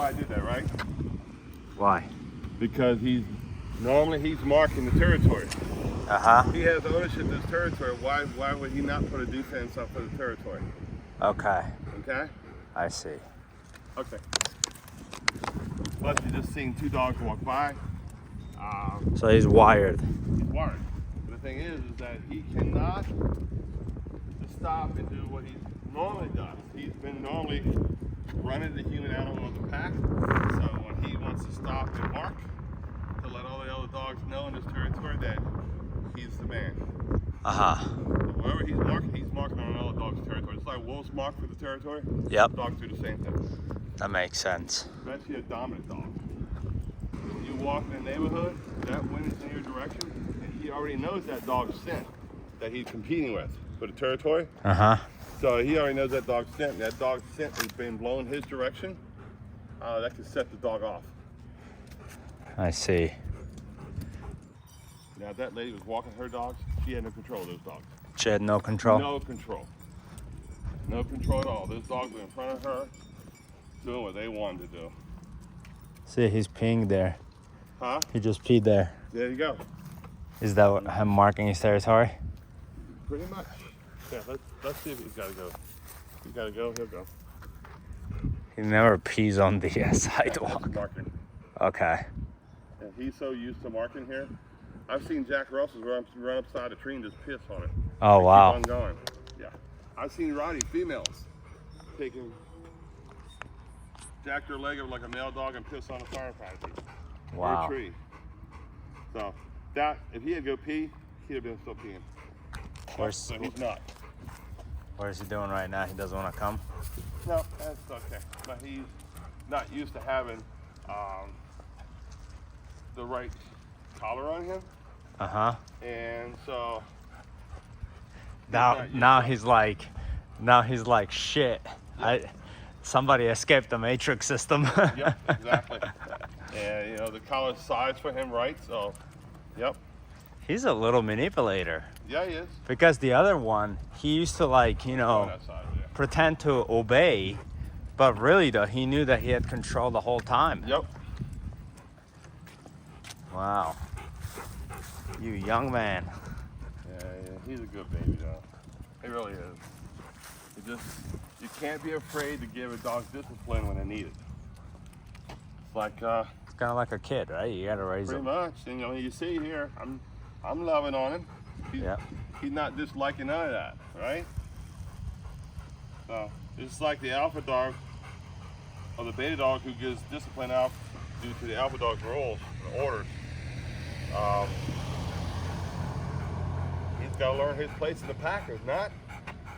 why I did that, right? Why? Because normally he's marking the territory. Uh-huh. He has ownership of this territory. Why would he not put a defense up for the territory? Okay. Okay? I see. Okay. Plus, you just seen two dogs walk by. So he's wired. He's wired. But the thing is that he cannot just stop and do what he normally does. He's been normally running the human animal of the pack. So when he wants to stop and bark to let all the other dogs know in this territory that he's the man. Uh-huh. So wherever he's marking on another dog's territory. It's like wolves mark for the territory. Yep. Dogs do the same thing. That makes sense. Especially a dominant dog. When you walk in the neighborhood, that wind is in your direction, and he already knows that dog's scent that he's competing with for the territory. Uh-huh. So he already knows that dog's scent, and that dog's scent has been blown his direction. That can set the dog off. I see. Now, if that lady was walking her dogs, she had no control of those dogs. She had no control? No control. No control at all. Those dogs were in front of her, doing what they wanted to do. See, he's peeing there. Huh? He just peed there. There you go. Is that what him marking his territory? Pretty much. Yeah, let's see if he's got to go. He's got to go, he'll go. He never pees on the sidewalk. Marking. Okay. And he's so used to marking here. I've seen Jack Russells run upside a tree and just piss on it. Oh, wow. Keep on going. Yeah. I've seen Roddy females jack their leg up like a male dog and piss on a firefighter. Wow. Or a tree. So that, if he had to go pee, he'd have been still peeing. So he's not. Where's he doing right now? He doesn't want to come? No, that's okay. But he's not used to having the right collar on him. Uh-huh. And so now he's like shit. Yep. Somebody escaped the matrix system. Yep, exactly. And you know the collar's size for him, right? So, yep. He's a little manipulator. Yeah, he is. Because the other one, he used to pretend to obey, but really though, he knew that he had control the whole time. Yep. Wow. You young man. Yeah, he's a good baby though. He really is. You can't be afraid to give a dog discipline when they need it. It's like it's kind of like a kid, right? You gotta raise him. Pretty much. And you know, you see here, I'm loving on him. He's not disliking none of that, right? So it's like the alpha dog or the beta dog who gives discipline out due to the alpha dog's rules and orders. He's got to learn his place in the pack. If not,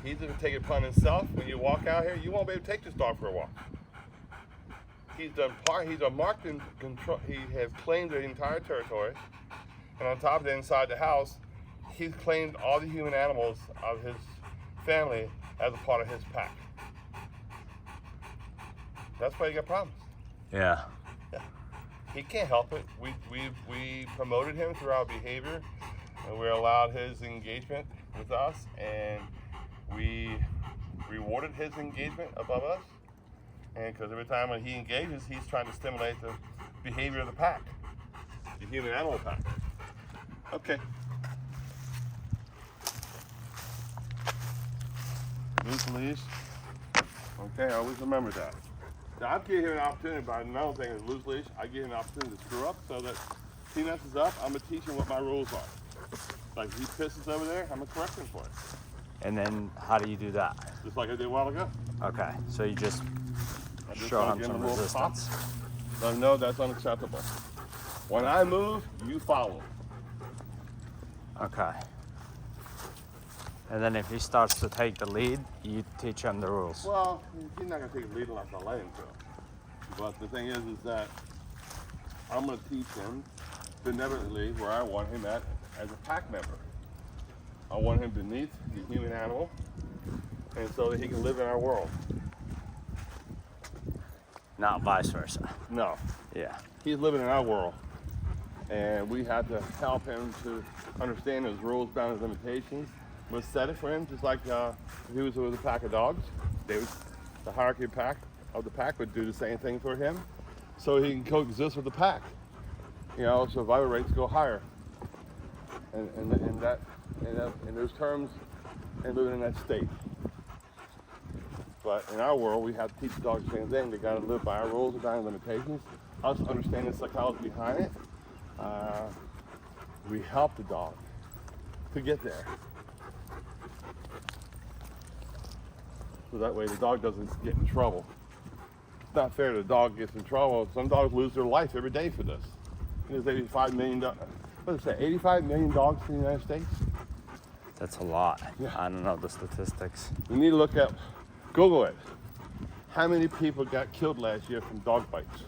he's going to take it upon himself. When you walk out here, you won't be able to take this dog for a walk. He's a marked in control. He has claimed the entire territory, and on top of it, inside the house, he's claimed all the human animals of his family as a part of his pack. That's why you got problems. Yeah. He can't help it. We promoted him through our behavior, and we allowed his engagement with us, and we rewarded his engagement above us. And because every time when he engages, he's trying to stimulate the behavior of the pack, the human animal pack. Okay. Loose leash. Okay, always remember that. Now, I've given him an opportunity, but another thing is loose leash. I give him an opportunity to screw up so that if he messes up, I'm going to teach him what my rules are. Like if he pisses over there, I'm going to correct him for it. And then how do you do that? Just like I did a while ago. Okay, so you just show him some resistance. Let him know that's unacceptable. When I move, you follow. Okay. And then if he starts to take the lead, you teach him the rules. Well, he's not going to take the lead unless I let him to. But the thing is that I'm going to teach him benevolently where I want him at as a pack member. I want him beneath the human animal, and so that he can live in our world. Not vice versa. No. Yeah. He's living in our world, and we have to help him to understand his rules, boundaries, limitations. We'll set it for him, just like if he was with a pack of dogs. They would, the hierarchy of pack, of the pack would do the same thing for him, so he can coexist with the pack. You know, survival rates go higher. And in those terms, and living in that state. But in our world, we have to teach the dogs the same thing. They got to live by our rules and by our limitations. Us understanding the psychology behind it, we help the dog to get there. So that way the dog doesn't get in trouble. It's not fair the dog gets in trouble. Some dogs lose their life every day for this. There's 85 million, what is that, 85 million dogs in the United States? That's a lot. Yeah. I don't know the statistics. You need to look up, Google it. How many people got killed last year from dog bites?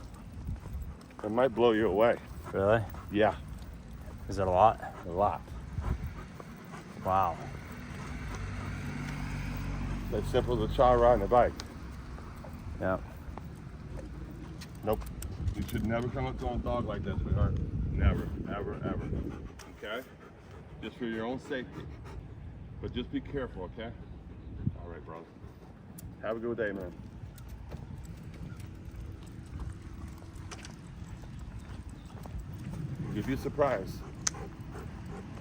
It might blow you away. Really? Yeah. Is it a lot? A lot. Wow. As simple as a child riding a bike. Yeah. Nope. You should never come up to a dog like that, sweetheart. Never, ever, ever. Okay? Just for your own safety. But just be careful, okay? All right, brother. Have a good day, man. You'd be surprised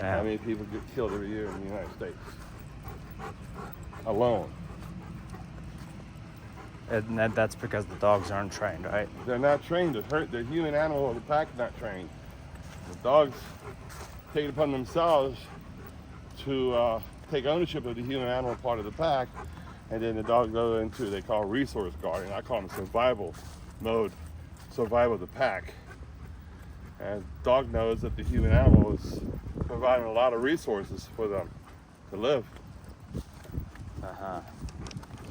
how many people get killed every year in the United States. Alone. And that's because the dogs aren't trained, right? They're not trained to hurt. The human animal or the pack is not trained. The dogs take it upon themselves to take ownership of the human animal part of the pack, and then the dogs go into they call resource guarding. I call them survival mode, survival of the pack. And the dog knows that the human animal is providing a lot of resources for them to live.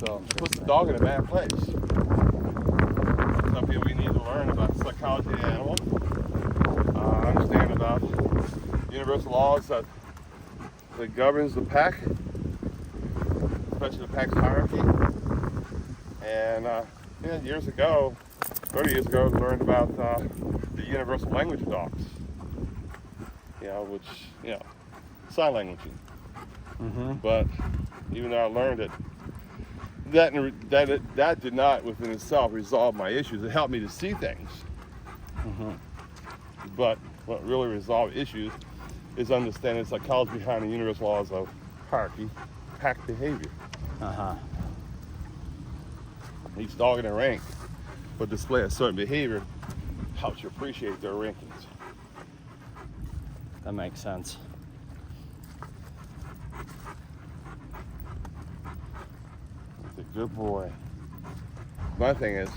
So it puts the dog in a bad place. Some people we need to learn about the psychology of the animal, understand about universal laws that governs the pack, especially the pack's hierarchy. And years ago, 30 years ago, I learned about the universal language of dogs. Which, sign languaging. Mm-hmm. But even though I learned it, that did not within itself resolve my issues. It helped me to see things. Mm-hmm. But what really resolved issues is understanding the psychology behind the universal laws of hierarchy, pack behavior. Each dog in a rank will display a certain behavior, helps you appreciate their rankings. That makes sense. He's a good boy. My thing is,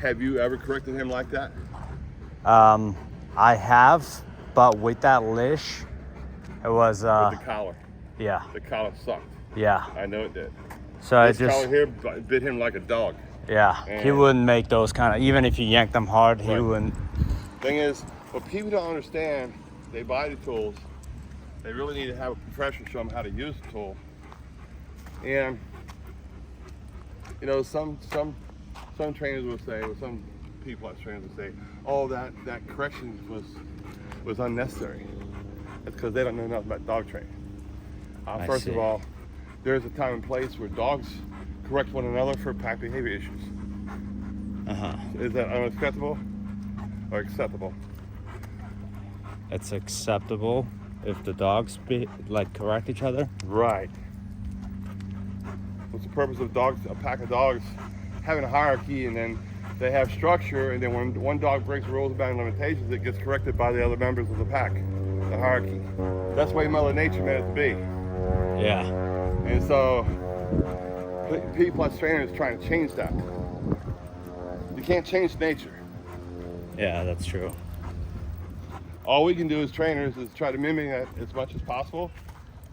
have you ever corrected him like that? I have, but with that leash, it was With the collar. Yeah. The collar sucked. Yeah. I know it did. So This collar here bit him like a dog. Yeah. He wouldn't make those kind of, even if you yanked them hard, he wouldn't. Thing is, what people don't understand, they buy the tools. They really need to have a professional show them how to use the tool. And some trainers will say, or some people as trainers will say, oh, that correction was unnecessary. That's because they don't know enough about dog training. First of all, there's a time and place where dogs correct one another for pack behavior issues. Is that unacceptable or acceptable? It's acceptable if the dogs correct each other. Right. What's the purpose of dogs? A pack of dogs having a hierarchy, and then they have structure, and then when one dog breaks rules about limitations, it gets corrected by the other members of the pack. The hierarchy. That's the way Mother Nature meant it to be. Yeah. And so, P plus trainers trying to change that. You can't change nature. Yeah, that's true. All we can do as trainers is try to mimic that as much as possible,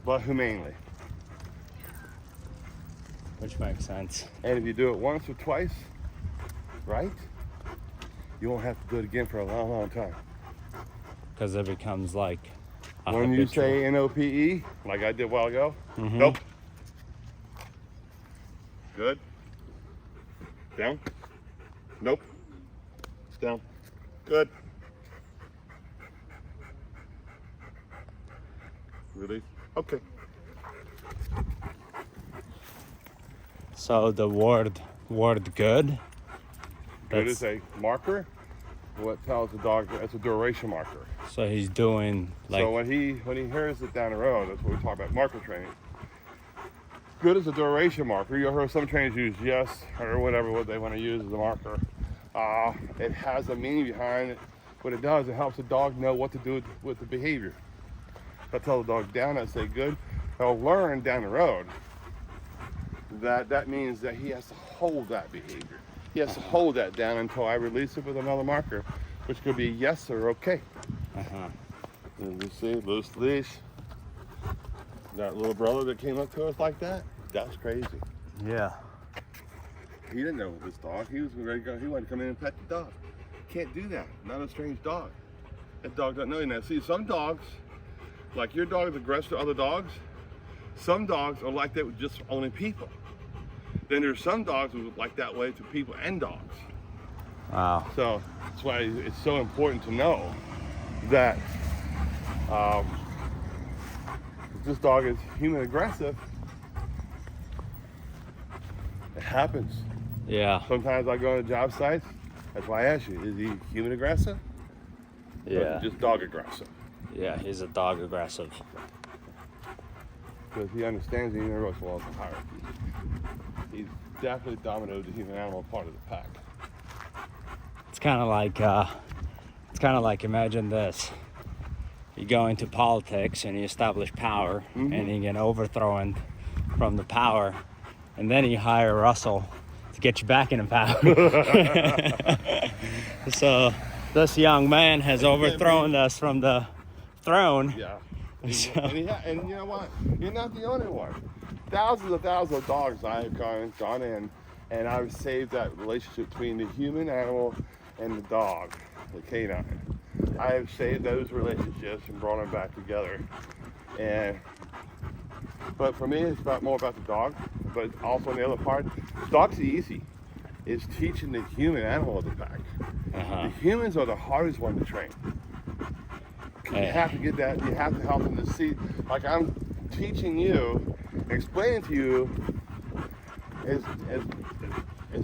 but humanely. Which makes sense. And if you do it once or twice, right, you won't have to do it again for a long, long time. Because it becomes like when you say NOPE, like I did a while ago, Mm-hmm. Nope. Good. Down. Nope. Down. Good. Release. Okay. So the word word good? Good is a marker. What tells the dog it's a duration marker. So he's doing like. So when he hears it down the road, that's what we talk about marker training. Good is a duration marker. You'll hear some trainers use yes or whatever what they want to use as a marker. It has a meaning behind it. What it does, it helps the dog know what to do with the behavior. If I tell the dog down, I say good, they'll learn down the road that means that he has to hold that behavior. He has to hold that down until I release it with another marker, which could be yes or okay. And you see, loose leash. That little brother that came up to us like that, that's crazy. Yeah. He didn't know this dog. He was ready to go. He wanted to come in and pet the dog. Can't do that. Not a strange dog. That dog doesn't know you. Now, see, some dogs, like your dog is aggressive to other dogs. Some dogs are like that with just only people. Then there's some dogs who are like that way to people and dogs. Wow. So that's why it's so important to know that if this dog is human aggressive, it happens. Yeah. Sometimes I go to job sites. That's why I ask you, is he human aggressive? Or is Yeah. he just dog aggressive? Yeah, he's a dog aggressive. Because he understands the universal laws of hierarchy. He's definitely dominated the human animal part of the pack. It's kind of like imagine this. You go into politics and you establish power, and you get overthrown from the power, and then you hire Russell to get you back into power. So this young man has overthrown us from the throne. Yeah. And you know what? You're not the only one. Thousands of dogs I have gone in, and I've saved that relationship between the human animal and the dog, the canine. I have saved those relationships and brought them back together. But for me, it's more about the dog. But also on the other part, dog's easy. It's teaching the human animal of the pack. The humans are the hardest one to train. You have to get that. You have to help them to see. Like I'm teaching you, explaining to you as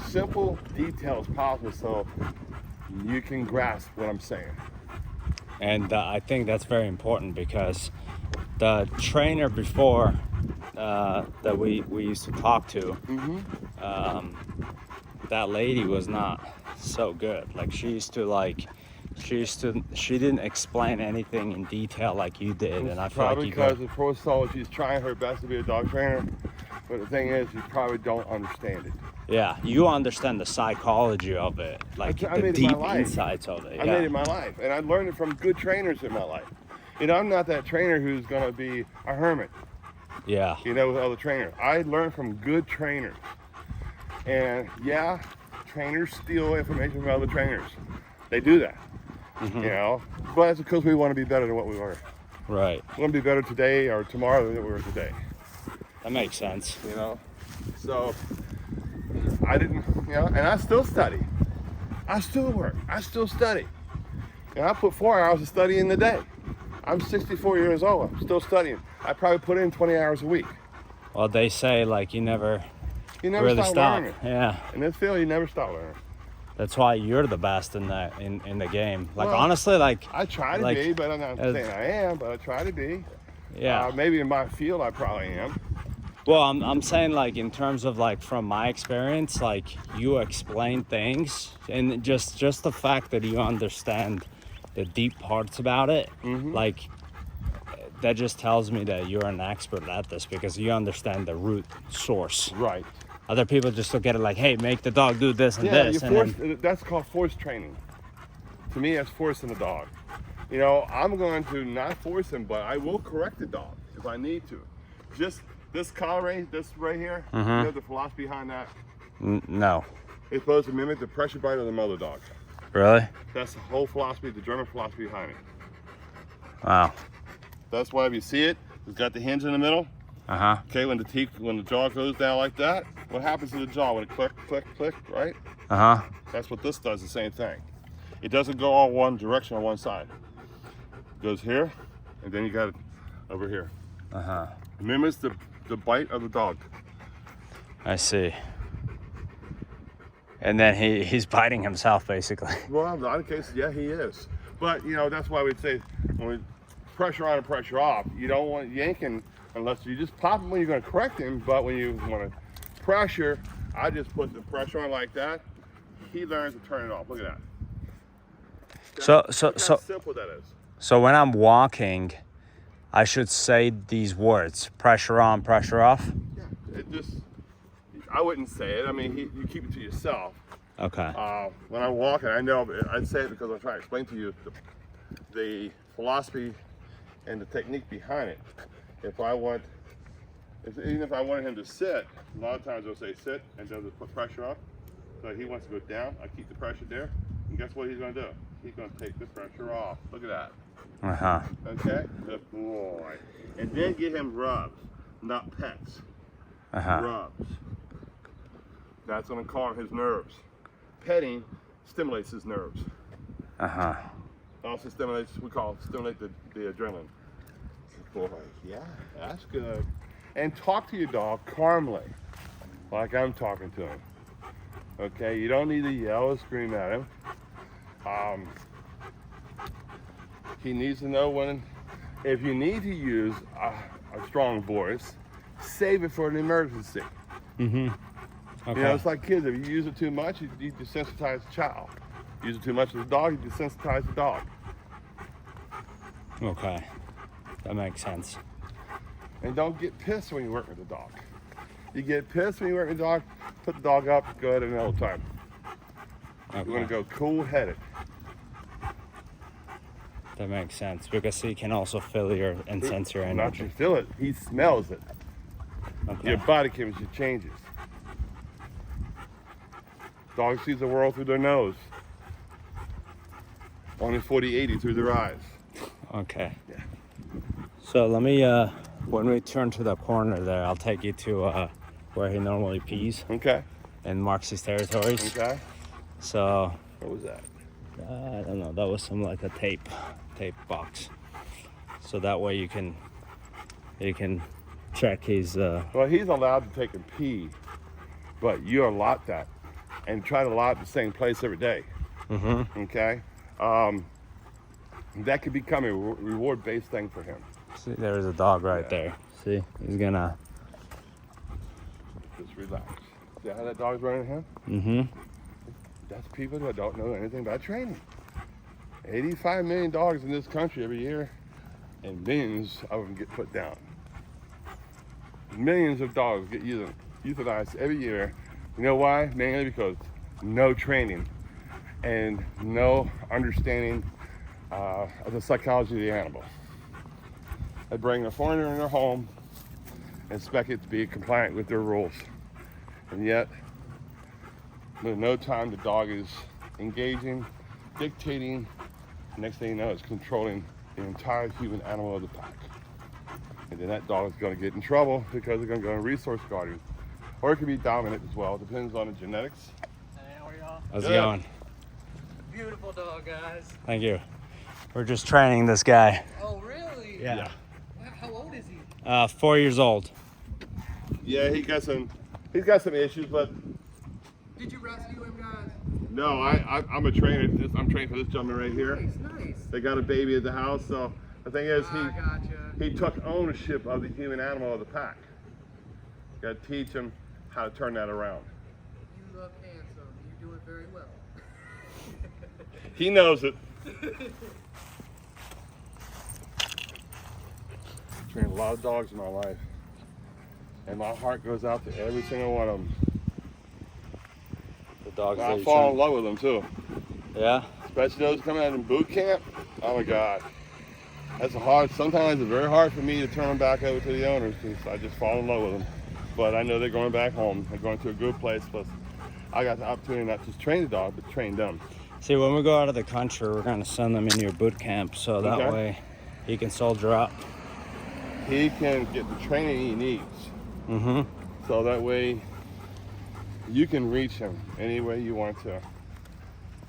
simple detail as possible, so you can grasp what I'm saying. And I think that's very important because the trainer before that we used to talk to, that lady was not so good. Like she didn't explain anything in detail like you did, and I feel like you because the pro saw she's trying her best to be a dog trainer, but the thing is, you probably don't understand it. Yeah, you understand the psychology of it, like the deep insights of it. I made it in my life, and I learned it from good trainers in my life. You know, I'm not that trainer who's gonna be a hermit. Yeah. You know, with other trainers. I learned from good trainers. And yeah, trainers steal information from other trainers. They do that. You know, but it's because we want to be better than what we were. Right. We want to be better today or tomorrow than we were today. That makes sense. You know, so I didn't, you know, and I still study. I still work. I still study. And I put 4 hours of study in the day. I'm 64 years old. I'm still studying. I probably put in 20 hours a week. Well, they say like you never really stop. learning. Yeah. In this field, you never stop learning. That's why you're the best in the game. Like Well, honestly, like I try to be, but I'm not saying I am. But I try to be. Yeah. Maybe in my field, I probably am. Well, I'm saying like in terms of like from my experience, like you explain things, and just the fact that you understand the deep parts about it, like that just tells me that you're an expert at this because you understand the root source. Right. Other people just look at it like, hey, make the dog do this and this. That's called force training. To me, that's forcing the dog. You know, I'm going to not force him, but I will correct the dog if I need to. Just this collar, this right here, you know the philosophy behind that? No. It's supposed to mimic the pressure bite of the mother dog. Really? That's the whole philosophy, the German philosophy behind it. Wow. That's why if you see it, it's got the hinge in the middle. Okay, when the jaw goes down like that, what happens to the jaw when it click, click, click, right? That's what this does, the same thing. It doesn't go all one direction on one side. It goes here, and then you got it over here. It mimics the bite of the dog. I see. And then he's biting himself, basically. Well, in a lot of cases, yeah, he is. But, you know, that's why we'd say when we pressure on and pressure off, you don't want yanking unless you just pop him when you're going to correct him. But when you want to pressure, I just put the pressure on like that. He learns to turn it off. Look at that. So Look how simple that is. So when I'm walking, I should say these words: pressure on, pressure off. Yeah, it just. I wouldn't say it. I mean, you keep it to yourself. Okay. When I'm walking, I know I'd say it because I'm trying to explain to you the philosophy and the technique behind it. Even if I wanted him to sit, a lot of times I'll say sit and then put pressure up. So he wants to go down. I keep the pressure there. And guess what he's going to do? He's going to take the pressure off. Look at that. Okay? Good boy. And then give him rubs, not pets. Rubs. That's going to calm his nerves. Petting stimulates his nerves. Also stimulates, stimulate the adrenaline. Boy, yeah, that's good. And talk to your dog calmly, like I'm talking to him. Okay, you don't need to yell or scream at him. He needs to know when, if you need to use a strong voice, save it for an emergency. Okay. You know, it's like kids. If you use it too much, you desensitize the child. Use it too much with the dog, you desensitize the dog. Okay, that makes sense. And don't get pissed when you work with the dog. You get pissed when you work with the dog, put the dog up, go ahead another time. Okay. You want to go cool-headed. That makes sense, because he can also feel your and sense your Not energy. you feel it, he smells it. Okay. Your body chemistry changes. Dog sees the world through their nose. Only 40/80 through their eyes. Okay. Yeah. So let me, when we turn to the corner there, I'll take you to where he normally pees Okay. and marks his territories. Okay. So, What was that? I don't know, that was some like a tape box. So that way you can check his, Well, he's allowed to take a pee, but you allot that and try to allot the same place every day. Okay? That could become a reward-based thing for him. see, there's a dog right there. See, he's gonna, Just relax. See how that dog's running at him? That's people that don't know anything about training. 85 million dogs in this country every year, and millions of them get put down. Millions of dogs get euthanized every year. You know why? Mainly because no training and no understanding of the psychology of the animal. They bring a foreigner in their home and expect it to be compliant with their rules. And yet, in no time the dog is engaging, dictating, next thing you know, it's controlling the entire human animal of the pack. And then that dog is going to get in trouble because they're going to go to resource guardian. Or it could be dominant as well. It depends on the genetics. Hey, how are y'all? how's it Good. going? Beautiful dog, guys. Thank you. We're just training this guy. Oh, really? Yeah. How old is he? 4 years old. Yeah, he's got some issues, but Did you rescue him, guys? no, I'm a trainer. I'm trained for this gentleman right here. Nice. They got a baby at the house, so the thing is, I gotcha. he took ownership of the human animal of the pack. Got to teach him how to turn that around. You look handsome. You do it very well. He knows it. Trained a lot of dogs in my life, and my heart goes out to every single one of them. The dogs that I you fall in train. love with them too, Yeah. especially those coming out in boot camp. Oh my God, that's sometimes it's very hard for me to turn them back over to the owners because I just fall in love with them. But I know they're going back home. They're going to a good place. Plus, I got the opportunity not just train the dog, but train them. See, when we go out of the country, we're gonna send them in your boot camp, so that Okay. way he can soldier up. He can get the training he needs. So that way you can reach him any way you want to.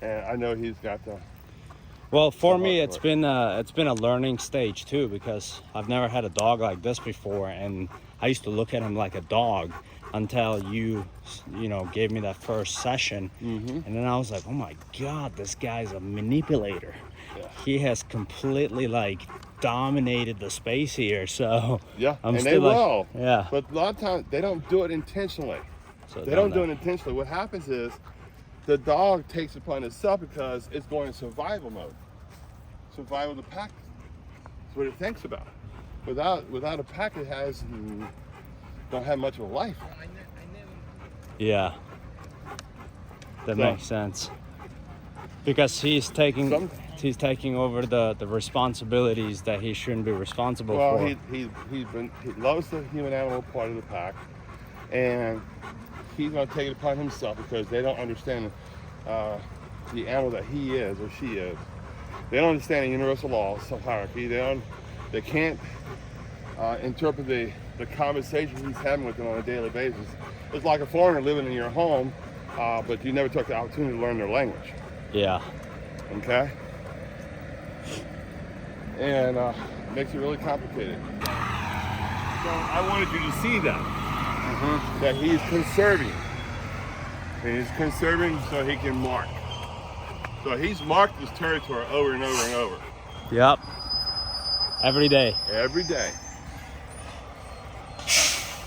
And I know he's got the. Well, for me, hard it's work. been a learning stage too, because I've never had a dog like this before, and I used to look at him like a dog, until you know, gave me that first session. Mm-hmm. And then I was like, oh my God, this guy's a manipulator. Yeah. He has completely like dominated the space here. So Yeah, I'm and still they like, will. yeah. But a lot of times they don't do it intentionally. So They don't do it intentionally. What happens is the dog takes it upon itself because it's going in survival mode. Survival of the pack. That's what it thinks about. Without a pack, it don't have much of a life. Yeah, that So- makes sense. Because he's taking over the responsibilities that he shouldn't be responsible Well, for. he loves the human animal part of the pack, and he's going to take it upon himself because they don't understand the animal that he is or she is. They don't understand the universal laws of hierarchy. They can't interpret the conversation he's having with them on a daily basis. It's like a foreigner living in your home, but you never took the opportunity to learn their language. Yeah. Okay? And makes it really complicated. So I wanted you to see that. That he's conserving. And he's conserving so he can mark. So he's marked his territory over and over and over. Yep. Every day. Every day.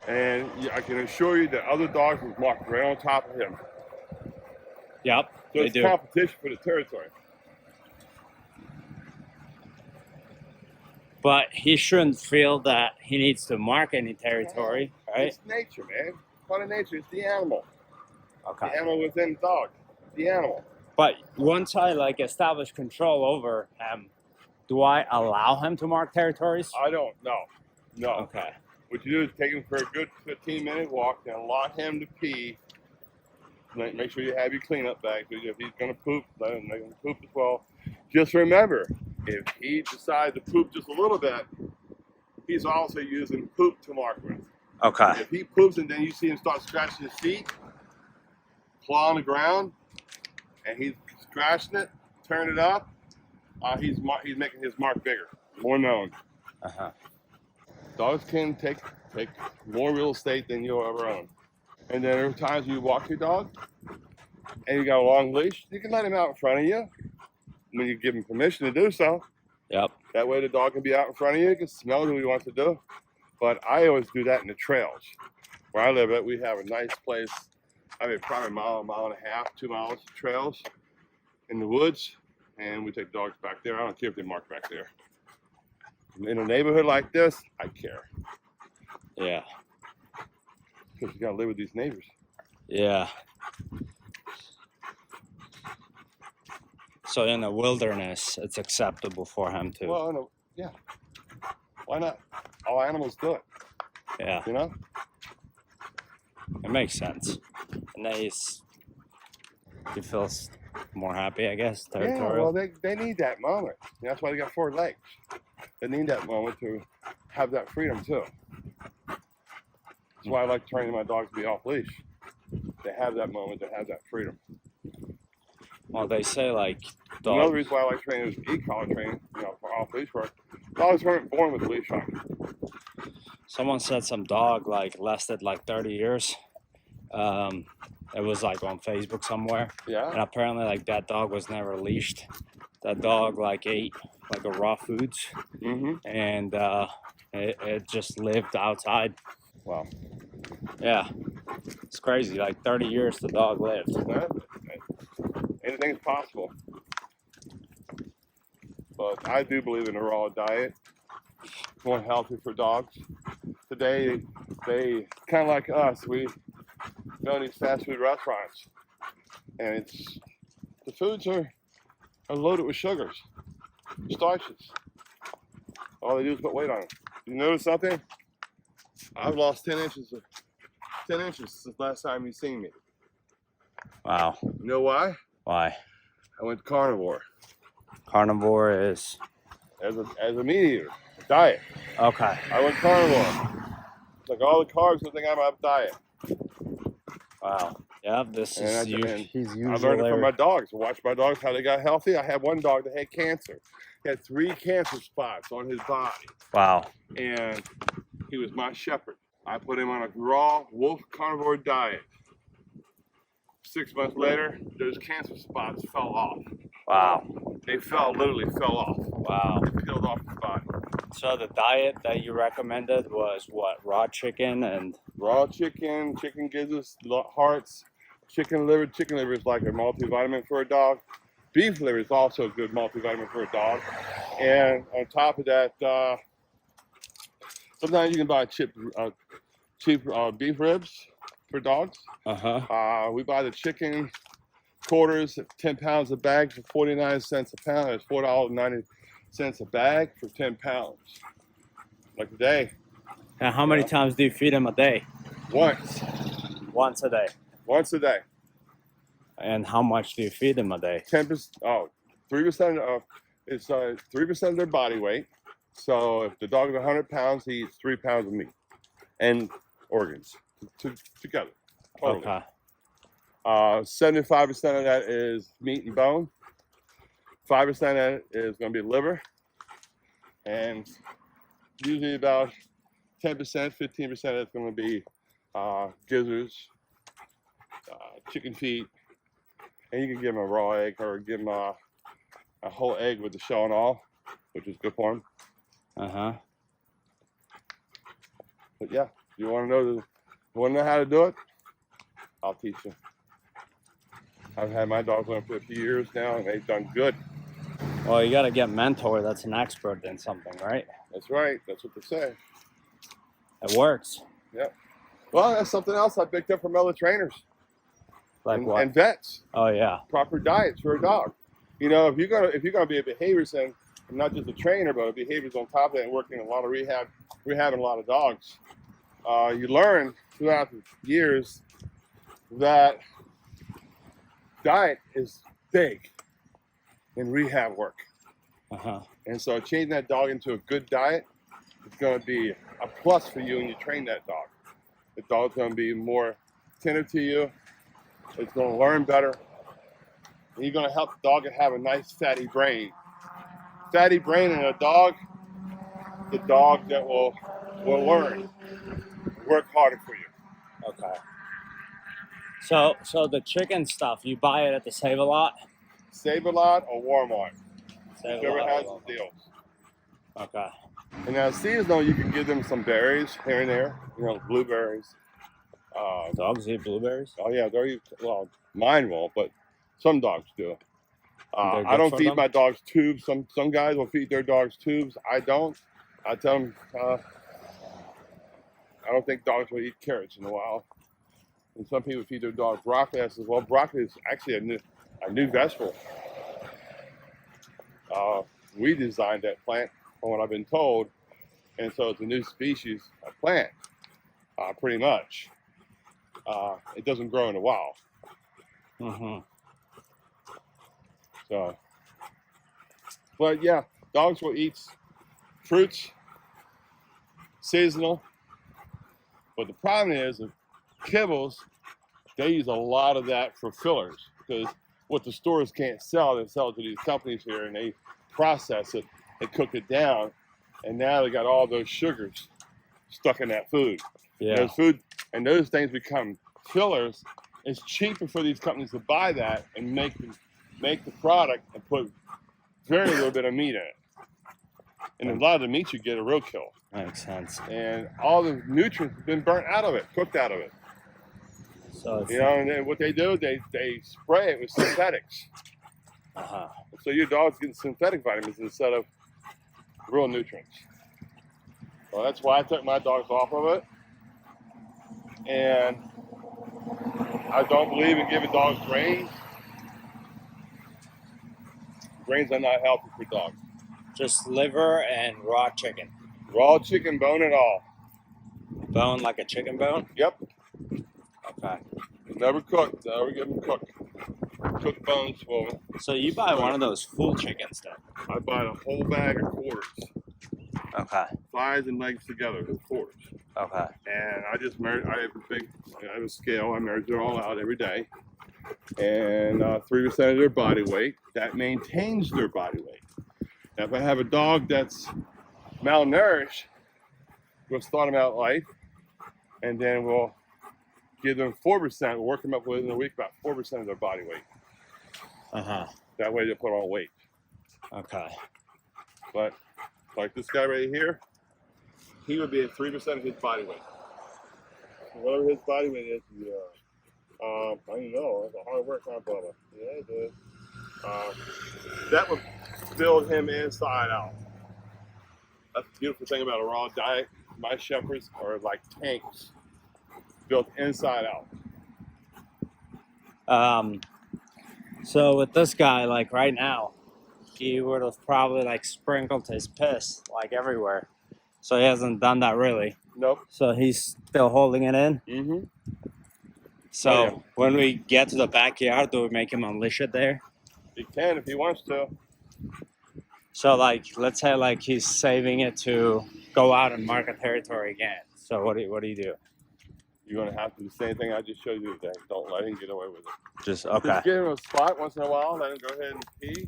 And I can assure you that other dogs will mark right on top of him. Yep. So They it's do. competition for the territory. But he shouldn't feel that he needs to mark any territory, right? It's nature, man. Part of nature. It's the animal. Okay. The animal within the dog. The animal. But once I like establish control over him, do I allow him to mark territories? I don't know. No. Okay. What you do is take him for a good 15-minute walk and allow him to pee. Make sure you have your cleanup bag. So if he's going to poop, let him poop as well. Just remember, if he decides to poop just a little bit, he's also using poop to mark with. Okay. If he poops and then you see him start scratching his feet, claw on the ground, and he's scratching it, turn it up, he's making his mark bigger, more known. Uh-huh. Dogs can take more real estate than you'll ever own. And then there are times you walk your dog and you got a long leash, you can let him out in front of you when you give him permission to do so. Yep. That way the dog can be out in front of you, he can smell what he wants to do. But I always do that in the trails. Where I live at, we have a nice place, I mean probably a mile and a half, 2 miles of trails in the woods, and we take dogs back there. I don't care if they mark back there. In a neighborhood like this, I care. Yeah. Because you gotta live with these neighbors. Yeah. So in the wilderness, it's acceptable for him to. Well, no, yeah. Why not? All animals do it, Yeah. you know? It makes sense. And then he feels more happy, I guess, Yeah, territorial. well, they need that moment. That's why they got 4 legs. They need that moment to have that freedom, too. That's why I like training my dogs to be off leash. They have that moment to have that freedom. Well, they say like Another dogs. reason why I like training is e-collar training, for off leash work. Dogs weren't born with a leash on. Someone said some dog like lasted like 30 years. It was like on Facebook somewhere, and Yeah. apparently like that dog was never leashed. That dog like ate like a raw foods, Mm-hmm. and it just lived outside. Wow. Yeah, it's crazy. Like 30 years the dog lived. Anything's possible. But I do believe in a raw diet. It's more healthy for dogs. Today, they kind of like us. We go to these fast food restaurants, and the foods are loaded with sugars, starches. All they do is put weight on them. You notice something? I've lost 10 inches since last time you seen me. Wow. You know why? Why? I went carnivore Carnivore is as a meat eater, diet. okay. I went carnivore. Took all the carbs and think I'm on a diet. Wow. Yeah, this And is he's I usually learned it from my dogs. I watched my dogs how they got healthy. I had one dog that had cancer. He had 3 cancer spots on his body, wow. and he was my shepherd. I put him on a raw wolf carnivore diet. 6 months later, those cancer spots fell off. Wow. They literally fell off. Wow. They peeled off his body. So the diet that you recommended was what? Raw chicken and Raw chicken, chicken gizzards, hearts, chicken liver. Chicken liver is like a multivitamin for a dog. Beef liver is also a good multivitamin for a dog. And on top of that, sometimes you can buy cheap beef ribs for dogs. We buy the chicken quarters, 10 pounds a bag for 49 cents a pound. It's $4.90 a bag for 10 pounds. Like today. And how many times do you feed them a day? Once. Once a day. Once a day. And how much do you feed them a day? 10%. 3% of it's 3% of their body weight. So if the dog is 100 pounds, he eats 3 pounds of meat and organs together. Totally. Okay. 75% of that is meat and bone. 5% of that is going to be liver, and usually about 10%, 15% of it's going to be gizzards, chicken feet, and you can give them a raw egg or give them a whole egg with the shell and all, which is good for them. But yeah, you want to know how to do it? I'll teach you. I've had my dogs on for a few years now, and they've done good. Well, you got to get a mentor that's an expert in something, right? That's right. That's what they say. It works. Yeah. Well, that's something else I picked up from other trainers. Like what? And vets. Oh yeah. Proper diets for a dog. You know, if you're gonna be a behaviorist and not just a trainer, but a behaviorist on top of that, and working in a lot of rehabbing a lot of dogs, you learn throughout the years that diet is big in rehab work. And so changing that dog into a good diet is going to be a plus for you when you train that dog. The dog's going to be more attentive to you. It's going to learn better. And you're going to help the dog to have a nice fatty brain. Fatty brain in a dog, the dog that will learn, work harder for you. Okay. So the chicken stuff, you buy it at the Save-A-Lot? Save-A-Lot or Walmart. Save-A-Lot. Whichever has the deals. Okay. And now seasonal, you can give them some berries here and there. You know, blueberries. Dogs eat blueberries? Oh yeah, well, mine won't, but some dogs do. I don't feed my dogs tubes. Some guys will feed their dogs tubes. I don't. I tell them I don't think dogs will eat carrots in the wild. And some people feed their dog broccoli. I said, well, broccoli is actually a new vegetable. We designed that plant from what I've been told, and so it's a new species of plant, pretty much. It doesn't grow in the wild. So, but yeah, dogs will eat fruits, seasonal. But the problem is, kibbles, they use a lot of that for fillers, because what the stores can't sell, they sell it to these companies here, and they process it, they cook it down, and now they got all those sugars stuck in that food. Yeah. Those things become fillers. It's cheaper for these companies to buy that and make the product and put very little bit of meat in it. And a lot of the meat you get a real kill. Makes sense. And all the nutrients have been burnt out of it, cooked out of it. So it's, And then what they do, they spray it with synthetics. So your dog's getting synthetic vitamins instead of real nutrients. Well, that's why I took my dogs off of it. And I don't believe in giving dogs grains. Grains are not healthy for dogs. just liver and raw chicken. Raw chicken, bone and all. Bone like a chicken bone? Yep. Okay. Never cooked. Never give them cooked. Cooked bones for them. So you buy one of those full chickens then? I buy a whole bag of quarters. Okay. Thighs and legs together, the quarters. Okay. And I just measure. I have a scale. I measure it all out every day. And 3% of their body weight. That maintains their body weight. Now, if I have a dog that's malnourished, we'll start them out light. and then we'll give them 4%. We'll work them up within a week about 4% of their body weight. That way they'll put on weight. Okay. But like this guy right here, he would be at 3% of his body weight. So whatever his body weight is, I don't know. It's a hard work, huh, Bubba? Yeah, it is. That would build him inside out. That's the beautiful thing about a raw diet. My shepherds are like tanks, built inside out. So with this guy, like right now, he would have probably like sprinkled his piss like everywhere. So he hasn't done that really. Nope. So he's still holding it in. Mm-hmm. So Oh, yeah. when we get to the backyard, do we make him unleash it there? He can if he wants to. So like, let's say like he's saving it to go out and mark a territory again. So what do you do? You're gonna have to do the same thing I just showed you today. Don't let him get away with it. Just okay. Just give him a spot once in a while. Let him go ahead and pee.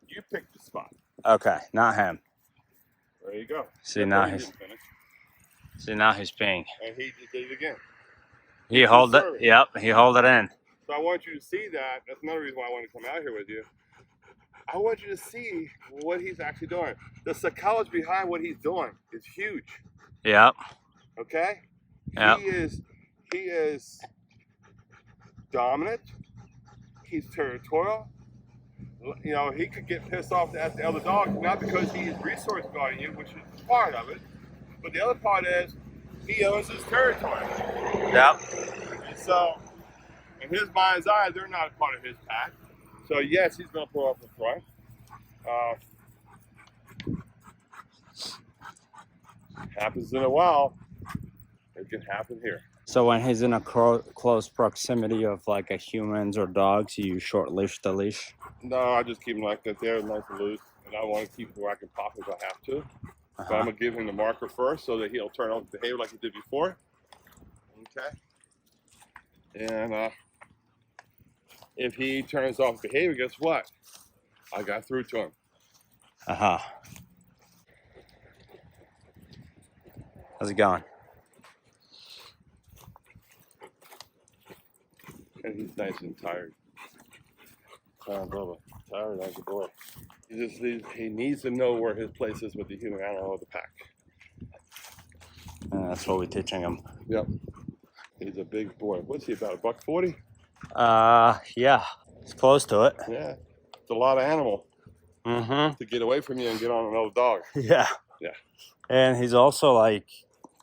You pick the spot. Okay, not him. There you go. See now he's peeing. And he just did it again. He hold it. Yep, he hold it in. So I want you to see that. That's another reason why I want to come out here with you. I want you to see what he's actually doing. The psychology behind what he's doing is huge. Yep. Okay? Yep. He is dominant. He's territorial. You know, he could get pissed off at the other dog, not because he's resource guarding you, which is part of it, but the other part is he owns his territory. Yep. And so, in his mind's eye, they're not a part of his pack. So yes, he's going to pull up the front. Happens in a while. It can happen here. So when he's in a close proximity of like a humans or dogs, you short leash the leash? No, I just keep him like that there, nice and loose. And I want to keep him where I can pop if I have to. But I'm going to give him the marker first so that he'll turn off the behavior like he did before. Okay. And if he turns off behavior, guess what? I got through to him. How's it going? And he's nice and tired. Bubba. Tired as a boy. He needs to know where his place is with the human animal of the pack. And that's what we're teaching him. Yep. He's a big boy. What's he, about $140? Yeah. It's close to it. Yeah. It's a lot of animal to get away from you and get on another dog. Yeah. Yeah. And he's also like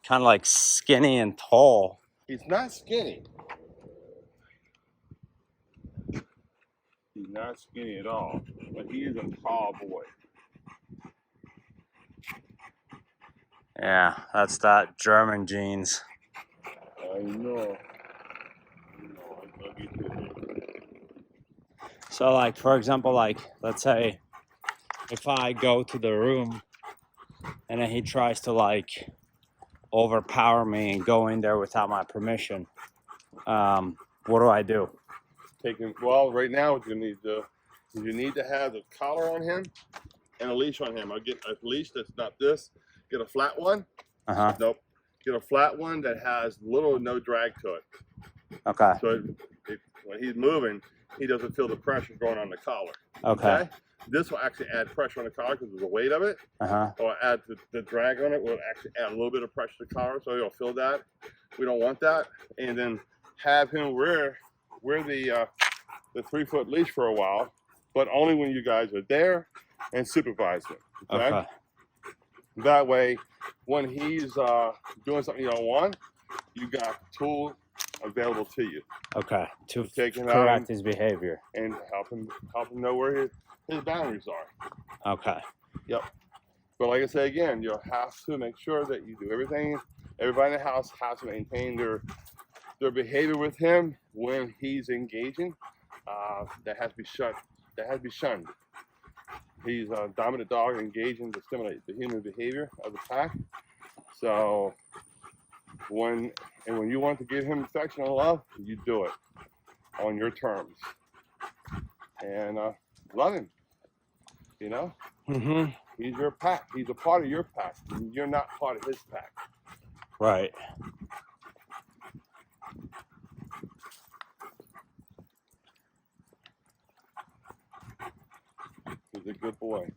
kind of like skinny and tall. He's not skinny. He's not skinny at all, but he is a tall boy. Yeah, that's that German genes. I know. So like, for example, like, let's say if I go to the room and then he tries to like overpower me and go in there without my permission, what do I do? Well, right now what you need to have the collar on him and a leash on him. I'll get a leash that's not this. Get a flat one. Nope. Get a flat one that has little or no drag to it. Okay. So when he's moving, he doesn't feel the pressure going on the collar. Okay. This will actually add pressure on the collar because of the weight of it. Or add the drag on it will actually add a little bit of pressure to the collar, so he'll feel that. We don't want that. And then have him wear the 3-foot leash for a while, but only when you guys are there and supervise him. Okay. That way, when he's doing something you don't want, you got the tool available to you. Okay. To take him correct out his behavior and help him know where his boundaries are. Okay. Yep. But like I say again, you'll have to make sure that you do everything. Everybody in the house has to maintain their behavior with him when he's engaging. That has to be shut. That has to be shunned. He's a dominant dog engaging to stimulate the human behavior of the pack. So when you want to give him affection and love, you do it on your terms. And love him. You know? He's your pack. He's a part of your pack. You're not part of his pack. Right. He's a good boy.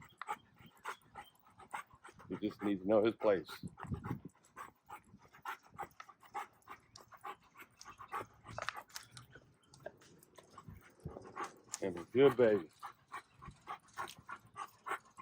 He just needs to know his place. And a good baby.